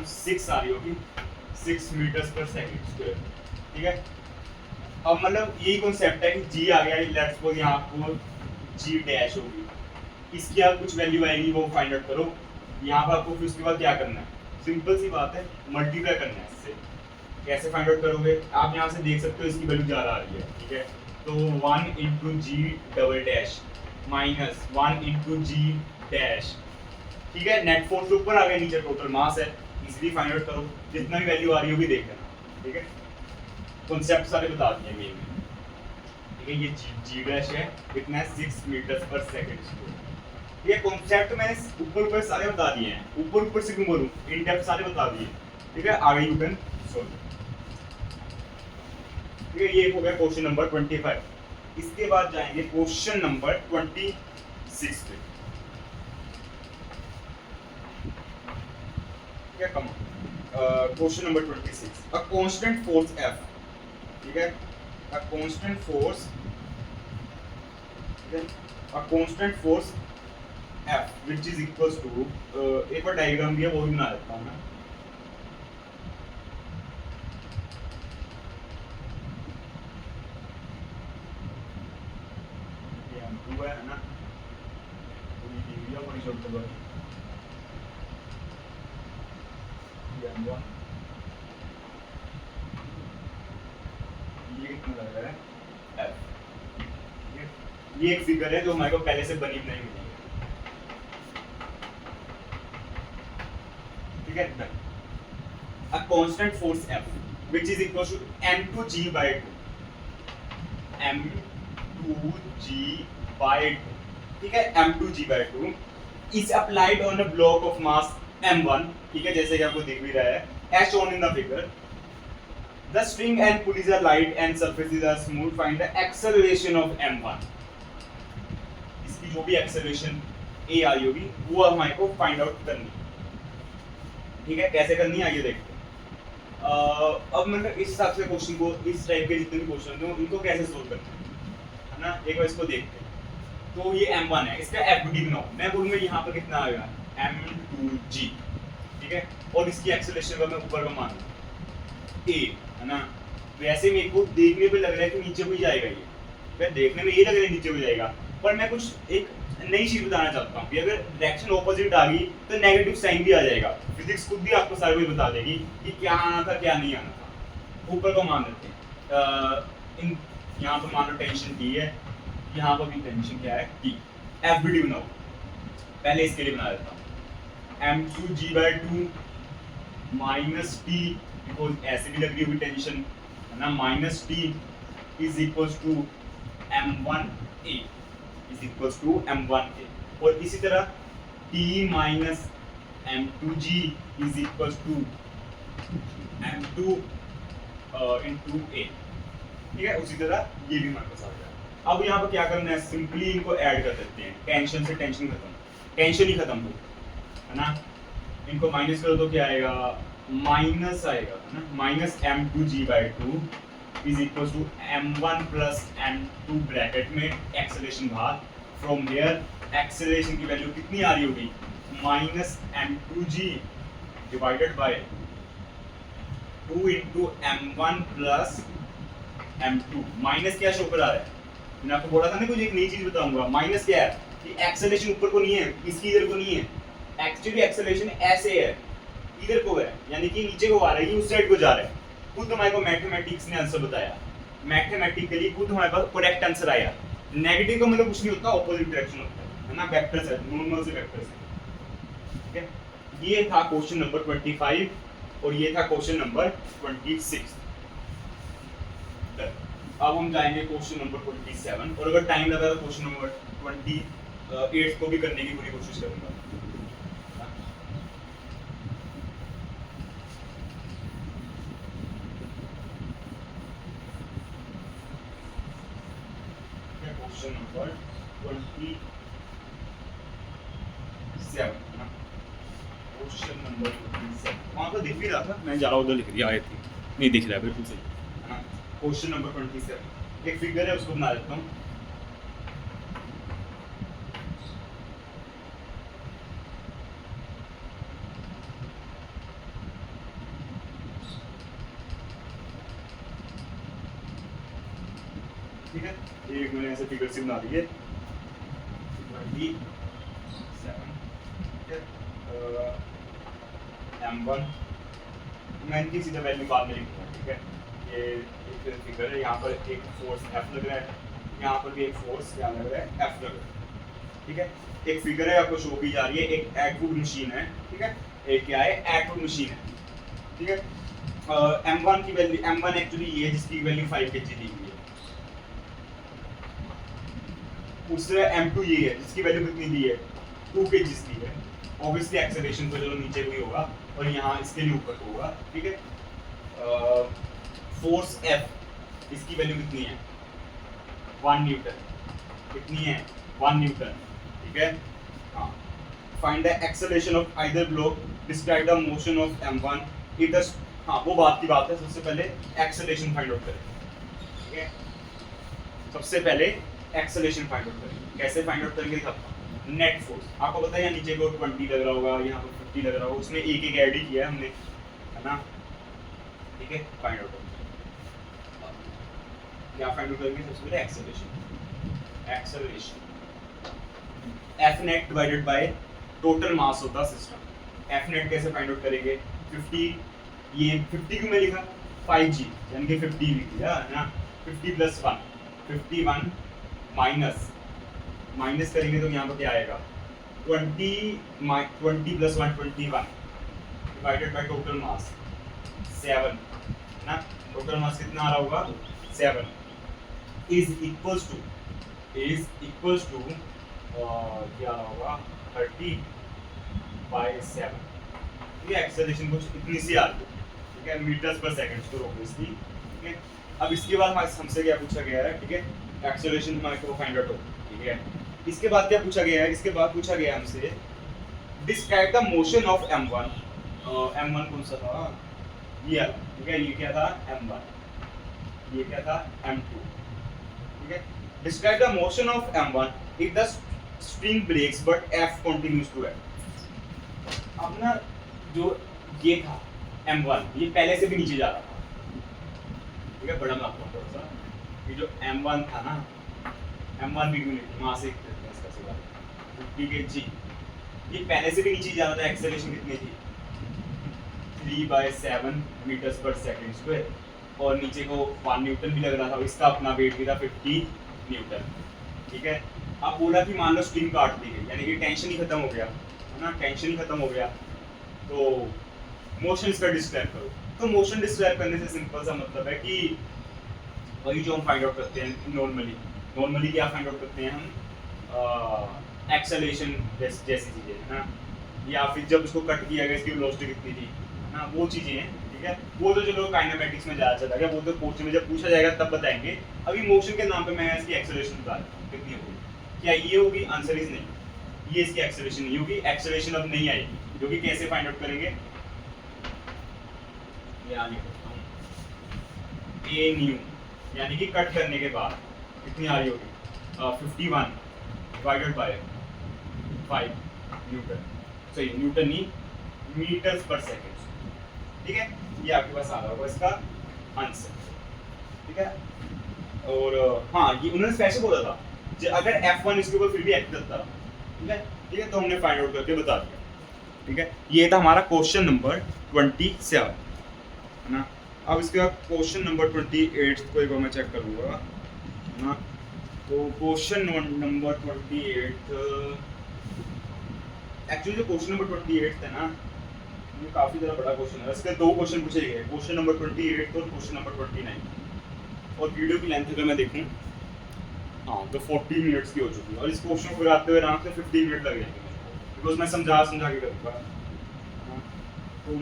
[SPEAKER 1] 6 आ रही होगी, 6 मीटर्स पर सेकंड स्क्वायर। ठीक है, अब मतलब यही कॉन्सेप्ट है कि जी आ गया, लेट्स सपोज यहाँ आपको जी डैश होगी, इसकी आप कुछ वैल्यू आएगी वो फाइंड आउट करो। यहाँ पर आपको फिर उसके बाद क्या करना है, सिंपल सी बात है, मल्टीप्लाई करना है इससे। कैसे फाइंड आउट करोगे, आप यहाँ से देख सकते हो इसकी वैल्यू ज़्यादा आ रही है। ठीक है, तो 1 into जी डबल डैश माइनस 1 into जी डैश। ठीक है, नेट फोर्स ऊपर आ गया, नीचे टोटल मास है, इसलिए फाइंड आउट करो, जितना भी वैल्यू आ रही होगी देख लेना। ठीक है, कॉन्सेप्ट सारे बता दिए मेन में। ठीक है, ये जी डैश है, कितना है 6 मीटर्स पर सेकंड। ये कॉन्सेप्ट मैंने ऊपर सारे बता दिए हैं, ऊपर से क्यों बोलूं, इन डेप्थ सारे बता दिए। ठीक है, आगे यू कैन सॉल्व। ठीक है, ये हो गया क्वेश्चन नंबर 25। इसके बाद जाएंगे क्वेश्चन नंबर 26 पे। क्या कम question number 26, a constant force F, ठीक है, अ कांस्टेंट फोर्स, ठीक है, a constant force F which is equals to, एक बार डायग्राम दिया वो भी बना देता हूँ मैं। ये M2 है ना, पूरी दिया पूरी शॉर्ट कर, ये M1, ये कितना लग रहा है F, ये एक फिगर है जो हमारे को पहले से बनी नहीं मिली है, ठीक है। A constant force F which is equal to m2g by 2, m2g by 2, ठीक है, m2g by 2 is applied on a block of mass m1, ठीक है, जैसे कि आपको दिख भी रहा है as shown in the figure. The string and pulleys are light and surfaces are smooth. Find the acceleration of m1. इसकी जो भी acceleration a आई होगी वो हमारे को फाइंड आउट करनी, ठीक है। कैसे करनी है आइए देखते हैं। अब मतलब इस हिसाब से क्वेश्चन को, इस टाइप के जितने भी क्वेश्चन हैं उनको कैसे सोल्व करना है ना, एक बार इसको देखते हैं। तो ये m1 है, इसका FD बनाओ, मैं बोलूँगा यहाँ पर कितना आएगा m2g, ठीक है, और इसकी एक्सेलरेशन का मैं ऊपर का मान a है ना। वैसे मेरे को देखने पे लग रहा है कि नीचे को ही जाएगा ये, मैं देखने में ये लग रहा है नीचे को जाएगा, पर मैं कुछ एक नई चीज बताना चाहता हूँ कि अगर डायरेक्शन ऑपोजिट आ गई तो नेगेटिव साइन भी आ जाएगा। फिजिक्स खुद भी आपको सारा कुछ बता देगी कि क्या आना था क्या नहीं आना था। ऊपर को मान लेते हैं, इन यहाँ पर मान लो टेंशन T है, यहाँ पर भी टेंशन क्या है T। FBD बनाओ, पहले इसके लिए बना देता हूँ m2g/2 माइनस T, बिकॉज ऐसे भी लग रही होगी टेंशन है ना, minus T is equals to m1a is equals to m1a, और इसी तरह T minus m2g is equals to m2 into a, ठीक है। उसी तरह ये भी हमारे पास आ गया। अब यहाँ पर क्या करना है, सिंपली इनको ऐड कर देते हैं, टेंशन से टेंशन खत्म, टेंशन ही खत्म हो, है ना। इनको माइनस करो तो क्या आएगा, माइनस आएगा है ना, minus m2g/2 is equal to m1 plus m2 bracket में एक्सेलरेशन बाहर, फ्रॉम हियर एक्सेलरेशन की वैल्यू कितनी आ रही होगी, minus m2g divided by 2 into m1 plus m2। Minus क्या शो करा है, मैंने आपको बोला था ना कुछ एक नई चीज बताऊंगा। माइनस क्या है कि एक्सेलरेशन ऊपर को नहीं है, इसकी इधर को नहीं है, एक्चुअली एक्सेलरेशन ऐसे है, इधर को है, यानी कि नीचे को आ रहा है, ये उस साइड को जा रहा है। खुद हमारे को मैथमेटिक्स ने आंसर बताया, मैथमेटिकली खुद हमारे पास करेक्ट आंसर आया। नेगेटिव का मतलब कुछ नहीं होता, ऑपोजिट डायरेक्शन होता है ना, वेक्टर से, नॉर्मल से वेक्टर से, ठीक है। ये था क्वेश्चन नंबर 25 और ये था क्वेश्चन नंबर 26। अब हम जाएंगे क्वेश्चन नंबर 27, और अगर टाइम लगा तो क्वेश्चन नंबर 28 को भी करने की पूरी कोशिश करूंगा। क्वेश्चन नंबर 27, क्वेश्चन नंबर 27 वहां पर दिख भी रहा था, मैं जा रहा उधर लिख दिया, आए थे नहीं दिख रहा है, बिल्कुल सही है ना। क्वेश्चन नंबर 27 एक फिगर है, उसको बना देता हूँ। ठीक है, एक मैंने ऐसे फिगर से बना दी है 27, m1 मैं इनकी सीधा वैल्यू बाद में लिखूंगा, ठीक है। ये एक फिगर है, यहाँ पर एक फोर्स F लग रहा है, यहाँ पर भी एक फोर्स क्या लग रहा है, F लग रहा है, ठीक है। एक फिगर है आपको शो की जा रही है, एक एटवुड मशीन है, ठीक है, एक क्या है, एटवुड मशीन है, ठीक है। m1 की वैल्यू, m1 एक्चुअली ये है जिसकी वैल्यू 5 kg दी हुई है, उससे m2 ये है जिसकी वैल्यू कितनी दी है, 2 kg की है। ऑब्वियसली एक्सेलरेशन तो चलो नीचे को ही होगा और यहाँ इसके लिए ऊपर को होगा, ठीक है। फोर्स F इसकी वैल्यू कितनी है, 1 न्यूटन कितनी है 1 न्यूटन ठीक है हाँ find the acceleration of either block describe the motion of m1 if the हाँ वो बात की बात है सबसे पहले एक्सेलरेशन फाइंड आउट करें ठीक है सबसे पहले एक्सेलरेशन फाइंड आउट करें कैसे फाइंड आउट करेंगे दिखाता नेट फोर्स आपको पता है यहाँ नीचे को 20 लग रहा होगा यहाँ पर 50 लग रहा होगा उसमें एक एक ऐड ही किया है हमने है ना ठीक है फाइंड आउट क्या फाइंड आउट करेंगे सबसे पहले acceleration F net divided by total mass of the system F net कैसे फाइंड आउट करेंगे 50 ये 50 क्यों मैं लिखा 5g यानी कि 50 लिख दिया है ना 50 प्लस 1 51 माइनस करेंगे तो यहाँ पर क्या आएगा 20 प्लस 1 21 डिवाइडेड बाय टोटल मास 7 ना टोटल मास कितना आ रहा होगा 7 इज इक्वल्स टू क्या होगा 30 बाय 7 ये एक्सेलरेशन कुछ इतनी सी आ रही है ठीक है मीटर्स पर सेकंड तो ऑब्वियसली ठीक है अब इसके बाद हमसे क्या पूछा गया है ठीक है एक्सेलरेशन हमारे को फाइंड आउट हो ठीक है इसके बाद क्या पूछा गया है इसके बाद पूछा गया हमसे describe the motion of m1 m1 कौन सा था ये ठीक है ये क्या था m1 ये क्या था m2 ठीक है describe the motion of m1 if the spring breaks but f continues to act अब ना जो ये था m1 ये पहले से भी नीचे जा रहा था ठीक है बड़ा माप थोड़ा सा ये जो m1 था ना m1 भी वहां से इसका सिवा 50 के g ये पहले से भी नीचे जा रहा था एक्सेलरेशन कितनी थी 3/7 मीटर्स पर सेकंड स्क्वायर और नीचे को 1 न्यूटन भी लग रहा था इसका अपना वेट भी था 50 न्यूटन ठीक है अब बोला कि मान लो स्ट्रिंग काट दी गई यानी कि टेंशन ही खत्म हो गया है ना टेंशन ही खत्म हो गया तो मोशन इसका डिस्क्राइब करो तो मोशन डिस्क्राइब करने से सिंपल सा मतलब है कि वही जो हम फाइंड आउट करते हैं नॉर्मली क्या फाइंड आउट करते हैं हम एक्सेलरेशन जैसी चीजें है ना या फिर जब उसको कट किया गया इसकी वेलोसिटी कितनी थी ना वो चीजें हैं ठीक है वो तो चलो काइनेमेटिक्स में ज़्यादा चला गया वो तो क्वेश्चन में जब पूछा जाएगा तब बताएंगे अभी मोशन के नाम पे मैं इसकी एक्सेलरेशन बता रहा हूँ कितनी होगी क्या ये होगी आंसर इज नहीं ये इसकी एक्सेलरेशन नहीं होगी एक्सेलरेशन अब नहीं आएगी जो कि कैसे फाइंड आउट करेंगे ए न्यू यानी कि कट करने के बाद कितनी आ रही होगी 51 डिवाइडेड बाय 5 न्यूटन सही न्यूटन नहीं मीटर्स पर सेकंड ठीक है ये आपके पास आ रहा होगा इसका आंसर ठीक है और हाँ ये उन्होंने कैसे बोला था अगर F1 इसके ऊपर फिर भी एक्ट करता ठीक है तो हमने फाइंड आउट करके बता दिया ठीक है ये था हमारा क्वेश्चन नंबर 27 है ना अब इसके बाद क्वेश्चन नंबर 28 को एक बार मैं चेक करूंगा ना तो क्वेश्चन नंबर 28 एक्चुअली जो क्वेश्चन नंबर 28 है ना ये काफी ज़्यादा बड़ा क्वेश्चन है इसके दो क्वेश्चन पूछे गए क्वेश्चन नंबर 28 और क्वेश्चन नंबर 29 और वीडियो की लेंथ अगर मैं देखूं हाँ तो 40 मिनट्स की हो चुकी है और इस क्वेश्चन को कराते हुए आराम से 15 मिनट लग जाएंगे बिकॉज मैं समझा के करूँगा तो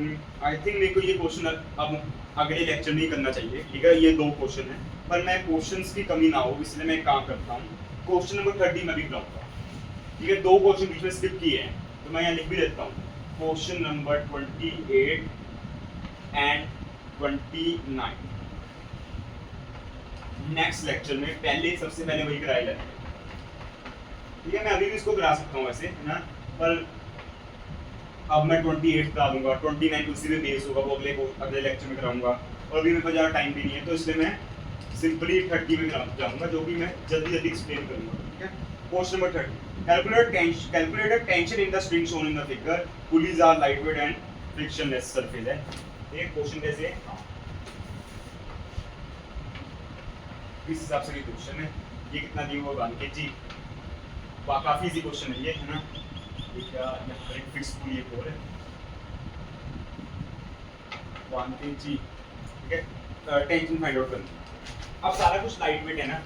[SPEAKER 1] आई थिंक मेरे को ये क्वेश्चन अब अगले लेक्चर में ही करना चाहिए ठीक है ये दो क्वेश्चन है पर मैं क्वेश्चंस की कमी ना हो इसलिए मैं एक काम करता हूँ क्वेश्चन नंबर 30 में भी कराऊंगा ठीक है दो क्वेश्चन बीच में स्किप किए हैं तो मैं यहाँ लिख भी देता हूँ question number 28 and 29 next lecture में सबसे पहले वही कराई जाती है ठीक है मैं अभी भी इसको करा सकता हूँ वैसे है ना पर अब मैं 28 करा दूंगा 29 उसी में बेस होगा वो अगले लेक्चर में कराऊंगा और अभी मेरे पास ज़्यादा टाइम भी नहीं है तो इसलिए मैं सिंपली 30 में जाऊंगा जो कि मैं जल्दी एक्सप्लेन करूंगा ठीक है question number 30 calculate tension in the string shown in the figure pulleys are lightweight and frictionless surface है एक क्वेश्चन कैसे इस हिसाब से क्वेश्चन है ये कितना दिया हुआ वन के जी काफी इजी क्वेश्चन है ये है ना ये क्या यहाँ पर एक फिक्स पुल ये बोल है 1 kg ठीक है टेंशन फाइंड आउट करना अब सारा कुछ लाइट वेट है ना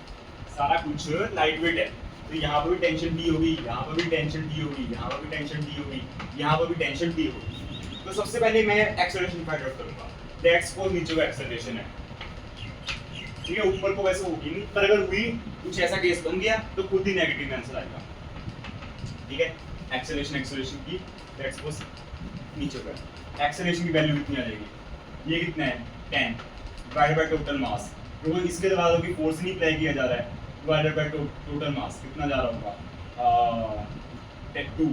[SPEAKER 1] सारा कुछ लाइट वेट है तो यहाँ पर भी टेंशन डी होगी यहाँ पर भी टेंशन डी होगी यहाँ पर भी टेंशन डी होगी यहाँ पर भी टेंशन डी होगी तो सबसे पहले मैं एक्सेलरेशन फाइंड आउट करूंगा लेट्स सपोज नीचे का एक्सेलरेशन है ठीक है, ऊपर को वैसे होगी नहीं, पर अगर हुई कुछ ऐसा केस बन गया तो खुद ही नेगेटिव आंसर आएगा। ठीक है, एक्सेलरेशन की लेट्स सपोज नीचे का एक्सेलरेशन की वैल्यू कितनी आ जाएगी, ये कितना है 10 डिवाइडेड बाय टोटल मास, तो इसके बाद भी फोर्स नहीं अप्लाई किया जा रहा है, डिवाइडेड बाय टोटल मास कितना जा रहा होगा 2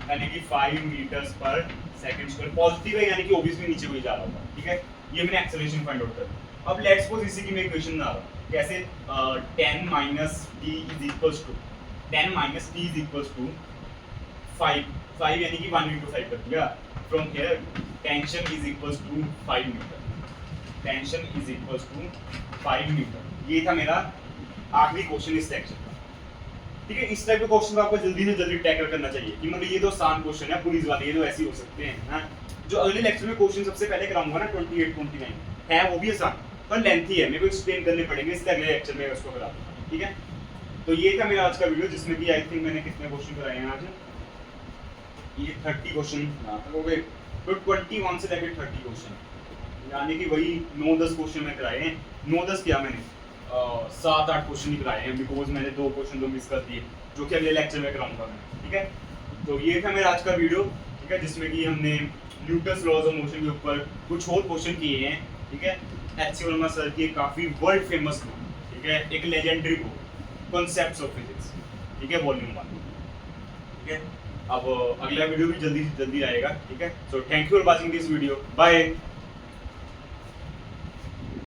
[SPEAKER 1] यानी कि 5 metres per second square, positive है यानी कि ऑब्वियसली नीचे को ही जा रहा होगा। ठीक है, ये मैंने एक्सेलरेशन फाइंड आउट कर। अब लेट्स सपोज इसी की मैं इक्वेशन बना रहा हूं कैसे 10 minus T is equals to 10 minus T is equals to 5 यानी कि 1 into 5 कर दिया। From here tension is equals to 5 metre, tension is equals to 5 metre. ये था मेरा आखिरी क्वेश्चन इस लेक्चर का। ठीक है, इस टाइप के क्वेश्चन को आपको जल्दी से जल्दी टैकल करना चाहिए कि मतलब ये तो आसान क्वेश्चन है पुलिस वाले, ये तो ऐसे ही हो सकते हैं ना। जो अगले लेक्चर में क्वेश्चन सबसे पहले कराऊंगा ना 28 29 है वो भी आसान पर लेंथी है, मेरे को एक्सप्लेन करने पड़ेंगे, इसलिए अगले लेक्चर में उसको करा दूंगा। ठीक है, तो ये था मेरा आज का वीडियो जिसमें कि आई थिंक मैंने कितने क्वेश्चन कराए हैं आज, ये 30 क्वेश्चन हो गए, तो 21 से लेकर 30 क्वेश्चन यानी कि वही 9-10 क्वेश्चन में कराए हैं। 9-10 क्या मैंने 7-8 क्वेश्चन ही कराए हैं बिकॉज मैंने 2 क्वेश्चन तो मिस कर दिए जो कि अगले लेक्चर में कराऊंगा मैं। ठीक है, तो ये था मेरा आज का वीडियो। ठीक है, जिसमें कि हमने न्यूटन्स लॉज ऑफ मोशन के ऊपर कुछ और क्वेश्चन किए हैं। ठीक है, एच.सी. वर्मा सर की काफ़ी वर्ल्ड फेमस बुक, ठीक है, एक legendary book concepts of physics. ठीक है, वॉल्यूम 1। ठीक है, अब अगला वीडियो भी जल्दी से जल्दी आएगा। ठीक है, so thank you for watching this video, bye.